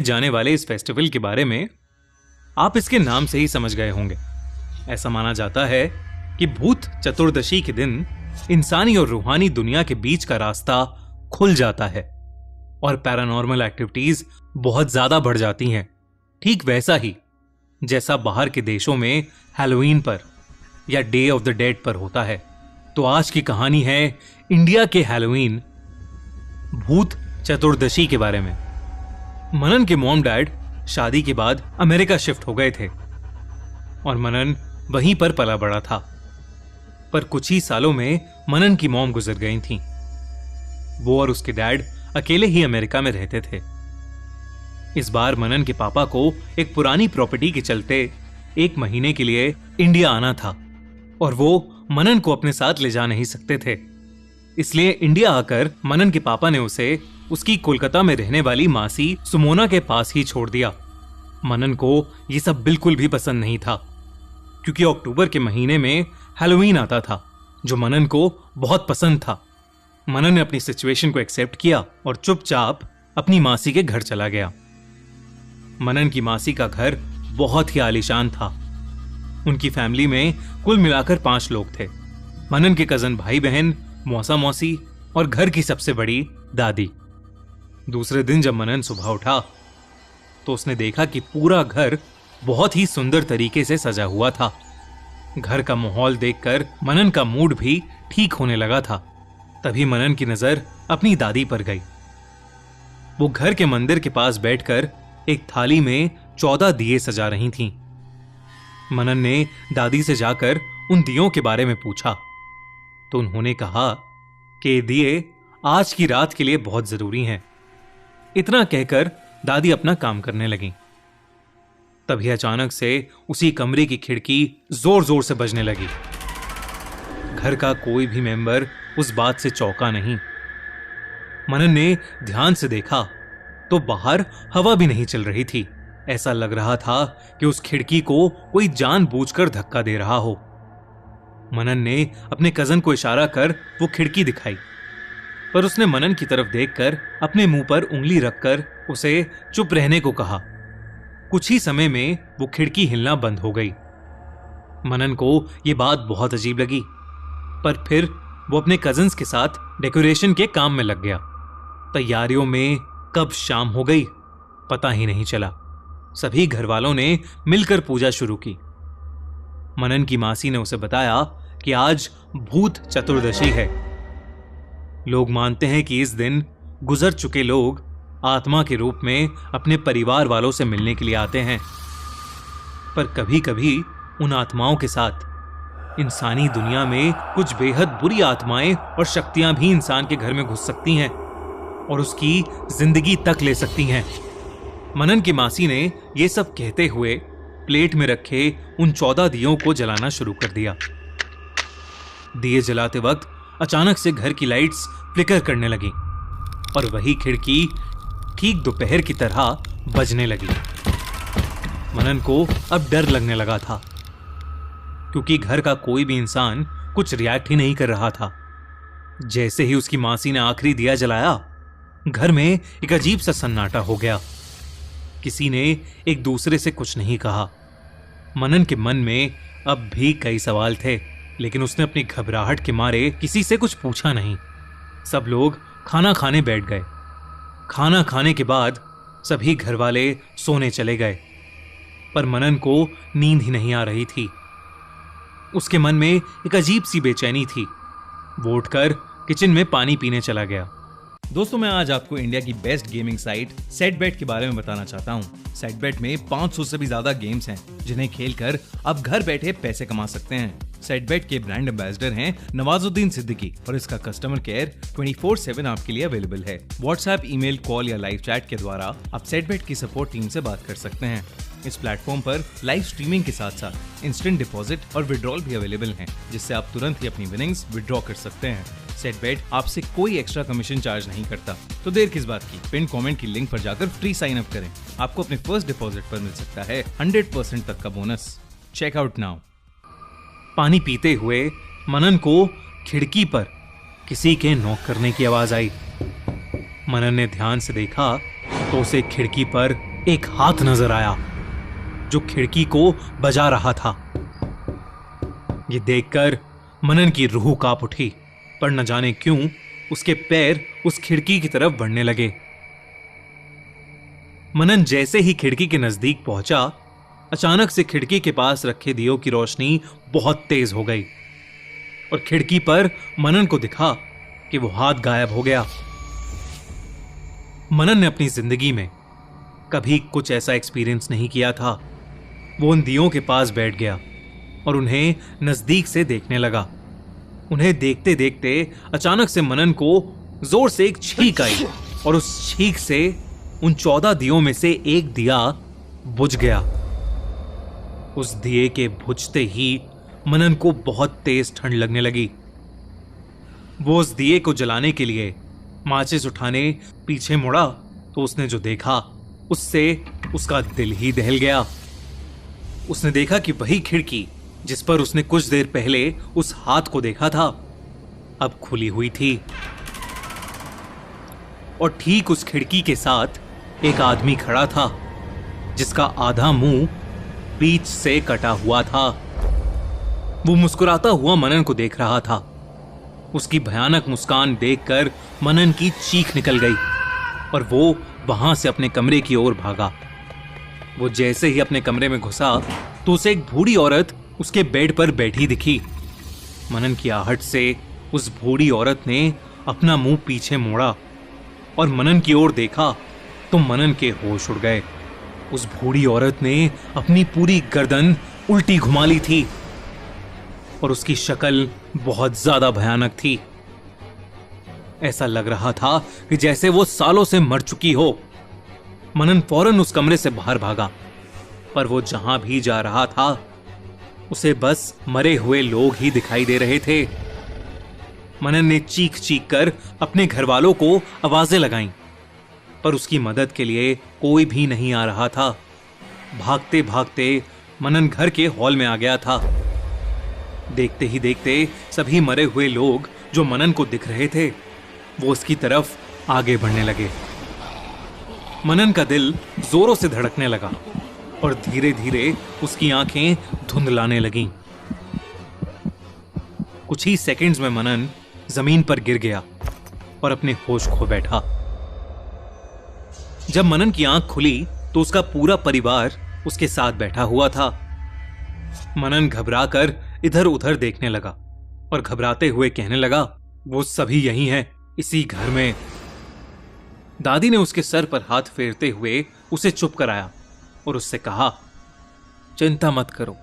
जाने वाले इस फेस्टिवल के बारे में आप इसके नाम से ही समझ गए होंगे। ऐसा माना जाता है कि भूत चतुर्दशी के दिन इंसानी और रूहानी दुनिया के बीच का रास्ता खुल जाता है और पैरानॉर्मल एक्टिविटीज बहुत ज्यादा बढ़ जाती हैं। ठीक वैसा ही जैसा बाहर के देशों में हैलोवीन पर या डे ऑफ द डेड पर होता है। तो आज की कहानी है इंडिया के हैलोवीन भूत चतुर्दशी के बारे में। मनन के मॉम डैड शादी के बाद अमेरिका शिफ्ट हो गए थे और मनन वहीं पर पला बड़ा था। पर कुछ ही सालों में मनन की मॉम गुजर गई थीं। वो और उसके डैड अकेले ही अमेरिका में रहते थे। इस बार मनन के पापा को एक पुरानी प्रॉपर्टी के चलते 1 महीने के लिए इंडिया आना था और वो मनन को अपने साथ ले जा नहीं सकते थे। इसलिए इंडिया आकर मनन के पापा ने उसे उसकी कोलकाता में रहने वाली मासी सुमोना के पास ही छोड़ दिया। मनन को यह सब बिल्कुल भी पसंद नहीं था क्योंकि अक्टूबर के महीने में हैलोवीन आता था जो मनन को बहुत पसंद था। मनन ने अपनी सिचुएशन को एक्सेप्ट किया और चुपचाप अपनी मासी के घर चला गया। मनन की मासी का घर बहुत ही आलीशान था। उनकी फैमिली में कुल मिलाकर 5 लोग थे। मनन के कजन भाई बहन, मौसा मौसी और घर की सबसे बड़ी दादी। दूसरे दिन जब मनन सुबह उठा तो उसने देखा कि पूरा घर बहुत ही सुंदर तरीके से सजा हुआ था। घर का माहौल देखकर मनन का मूड भी ठीक होने लगा था। तभी मनन की नजर अपनी दादी पर गई। वो घर के मंदिर के पास बैठकर एक थाली में 14 दिए सजा रही थीं। मनन ने दादी से जाकर उन दियों के बारे में पूछा तो उन्होंने कहा कि ये दिए आज की रात के लिए बहुत जरूरी हैं। इतना कहकर दादी अपना काम करने लगी। तभी अचानक से उसी कमरे की खिड़की जोर जोर से बजने लगी। घर का कोई भी मेंबर उस बात से चौंका नहीं। मनन ने ध्यान से देखा तो बाहर हवा भी नहीं चल रही थी। ऐसा लग रहा था कि उस खिड़की को कोई जानबूझकर धक्का दे रहा हो। मनन ने अपने कजन को इशारा कर वो खिड़की दिखाई, पर उसने मनन की तरफ देखकर अपने मुंह पर उंगली रखकर उसे चुप रहने को कहा। कुछ ही समय में वो खिड़की हिलना बंद हो गई। मनन को ये बात बहुत अजीब लगी, पर फिर वो अपने कजन्स के साथ डेकोरेशन के काम में लग गया। तैयारियों में कब शाम हो गई पता ही नहीं चला। सभी घर वालों ने मिलकर पूजा शुरू की। मनन की मासी ने उसे बताया कि आज भूत चतुर्दशी है। लोग मानते हैं कि इस दिन गुजर चुके लोग आत्मा के रूप में अपने परिवार वालों से मिलने के लिए आते हैं। पर कभी कभी उन आत्माओं के साथ इंसानी दुनिया में कुछ बेहद बुरी आत्माएं और शक्तियां भी इंसान के घर में घुस सकती हैं और उसकी जिंदगी तक ले सकती हैं। मनन की मासी ने यह सब कहते हुए प्लेट में रखे उन 14 दियों को जलाना शुरू कर दिया। दिए जलाते वक्त अचानक से घर की लाइट्स फ्लिकर करने लगी और वही खिड़की ठीक दोपहर की तरह बजने लगी। मनन को अब डर लगने लगा था क्योंकि घर का कोई भी इंसान कुछ रिएक्ट ही नहीं कर रहा था। जैसे ही उसकी मासी ने आखिरी दिया जलाया, घर में एक अजीब सा सन्नाटा हो गया। किसी ने एक दूसरे से कुछ नहीं कहा। मनन के मन में अब भी कई सवाल थे, लेकिन उसने अपनी घबराहट के मारे किसी से कुछ पूछा नहीं। सब लोग खाना खाने बैठ गए। खाना खाने के बाद सभी घर वाले सोने चले गए, पर मनन को नींद ही नहीं आ रही थी। उसके मन में एक अजीब सी बेचैनी थी। वो उठकर किचन में पानी पीने चला गया। दोस्तों, मैं आज आपको इंडिया की बेस्ट गेमिंग साइट सेटबेट के बारे में बताना चाहता हूँ। सेटबेट में 500 से भी ज्यादा गेम्स हैं जिन्हें खेलकर आप घर बैठे पैसे कमा सकते हैं। सेटबेट के ब्रांड एम्बेसडर हैं नवाजुद्दीन सिद्दीकी और इसका कस्टमर केयर 24/7 आपके लिए अवेलेबल है। व्हाट्सएप, ईमेल, कॉल या लाइव चैट के द्वारा आप सेटबेट की सपोर्ट टीम से बात कर सकते हैं। इस प्लेटफॉर्म पर लाइव स्ट्रीमिंग के साथ साथ इंस्टेंट डिपॉजिट और विड्रॉल भी अवेलेबल हैं, जिससे आप तुरंत ही अपनी विनिंग्स विड्रॉ कर सकते हैं। सेटबेट आपसे कोई एक्स्ट्रा कमीशन चार्ज नहीं करता, तो देर किस बात की, पिन कमेंट की लिंक पर जाकर फ्री साइन अप करें। आपको अपने फर्स्ट डिपॉजिट पर मिल सकता है 100% तक का बोनस। Check out now. पानी पीते हुए मनन को खिड़की पर किसी के नॉक करने की आवाज आई। मनन ने ध्यान से देखा तो उसे खिड़की पर एक हाथ नजर आया जो खिड़की को बजा रहा था। ये देखकर मनन की रूह कांप उठी, पर न जाने क्यों उसके पैर उस खिड़की की तरफ बढ़ने लगे। मनन जैसे ही खिड़की के नजदीक पहुंचा, अचानक से खिड़की के पास रखे दियों की रोशनी बहुत तेज हो गई और खिड़की पर मनन को दिखा कि वो हाथ गायब हो गया। मनन ने अपनी जिंदगी में कभी कुछ ऐसा एक्सपीरियंस नहीं किया था। वो उन दियों के पास बैठ गया और उन्हें नजदीक से देखने लगा। उन्हें देखते देखते अचानक से मनन को जोर से एक छींक आई और उस छींक से उन 14 दियों में से एक दिया बुझ गया। उस दिए के बुझते ही मनन को बहुत तेज ठंड लगने लगी। वो उस दिए को जलाने के लिए माचिस उठाने पीछे मुड़ा तो उसने जो देखा उससे उसका दिल ही दहल गया। उसने देखा कि वही खिड़की जिस पर उसने कुछ देर पहले उस हाथ को देखा था अब खुली हुई थी और ठीक उस खिड़की के साथ एक आदमी खड़ा था जिसका आधा मुंह बीच से कटा हुआ था। वो मुस्कुराता हुआ मनन को देख रहा था। उसकी भयानक मुस्कान देखकर मनन की चीख निकल गई और वो वहां से अपने कमरे की ओर भागा। वो जैसे ही अपने कमरे में घुसा तो उसे एक बूढ़ी औरत उसके बेड पर बैठी दिखी। मनन की आहट से उस बूढ़ी औरत ने अपना मुंह पीछे मोड़ा और मनन की ओर देखा तो मनन के होश उड़ गए। उस बूढ़ी औरत ने अपनी पूरी गर्दन उल्टी घुमा ली थी और उसकी शक्ल बहुत ज्यादा भयानक थी। ऐसा लग रहा था कि जैसे वो सालों से मर चुकी हो। मनन फौरन उस कमरे से बाहर भागा, पर वो जहां भी जा रहा था उसे बस मरे हुए लोग ही दिखाई दे रहे थे। मनन ने चीख चीख कर अपने घर वालों को आवाजें लगाईं, पर उसकी मदद के लिए कोई भी नहीं आ रहा था। भागते भागते मनन घर के हॉल में आ गया था। देखते ही देखते सभी मरे हुए लोग जो मनन को दिख रहे थे वो उसकी तरफ आगे बढ़ने लगे। मनन का दिल जोरों से धड़कने लगा और धीरे धीरे उसकी आंखें धुंधलाने लगीं। कुछ ही सेकंड्स में मनन जमीन पर गिर गया और अपने होश खो बैठा। जब मनन की आंख खुली तो उसका पूरा परिवार उसके साथ बैठा हुआ था। मनन घबराकर इधर उधर देखने लगा और घबराते हुए कहने लगा, वो सभी यही हैं, इसी घर में। दादी ने उसके सर पर हाथ फेरते हुए उसे चुप कराया और उससे कहा, चिंता मत करो,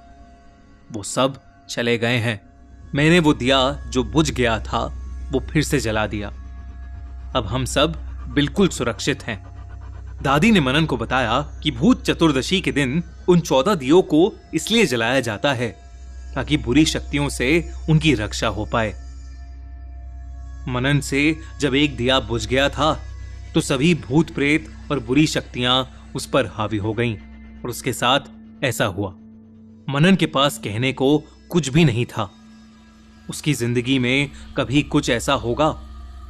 वो सब चले गए हैं। मैंने वो दिया जो बुझ गया था वो फिर से जला दिया। अब हम सब बिल्कुल सुरक्षित हैं। दादी ने मनन को बताया कि भूत चतुर्दशी के दिन उन 14 दियों को इसलिए जलाया जाता है ताकि बुरी शक्तियों से उनकी रक्षा हो पाए। मनन से जब एक दिया बुझ गया था तो सभी भूत प्रेत और बुरी शक्तियां उस पर हावी हो गईं और उसके साथ ऐसा हुआ। मनन के पास कहने को कुछ भी नहीं था। उसकी जिंदगी में कभी कुछ ऐसा होगा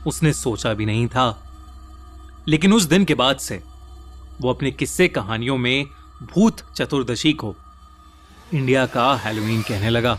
उसने सोचा भी नहीं था। लेकिन उस दिन के बाद से वो अपने किस्से कहानियों में भूत चतुर्दशी को इंडिया का हैलोवीन कहने लगा।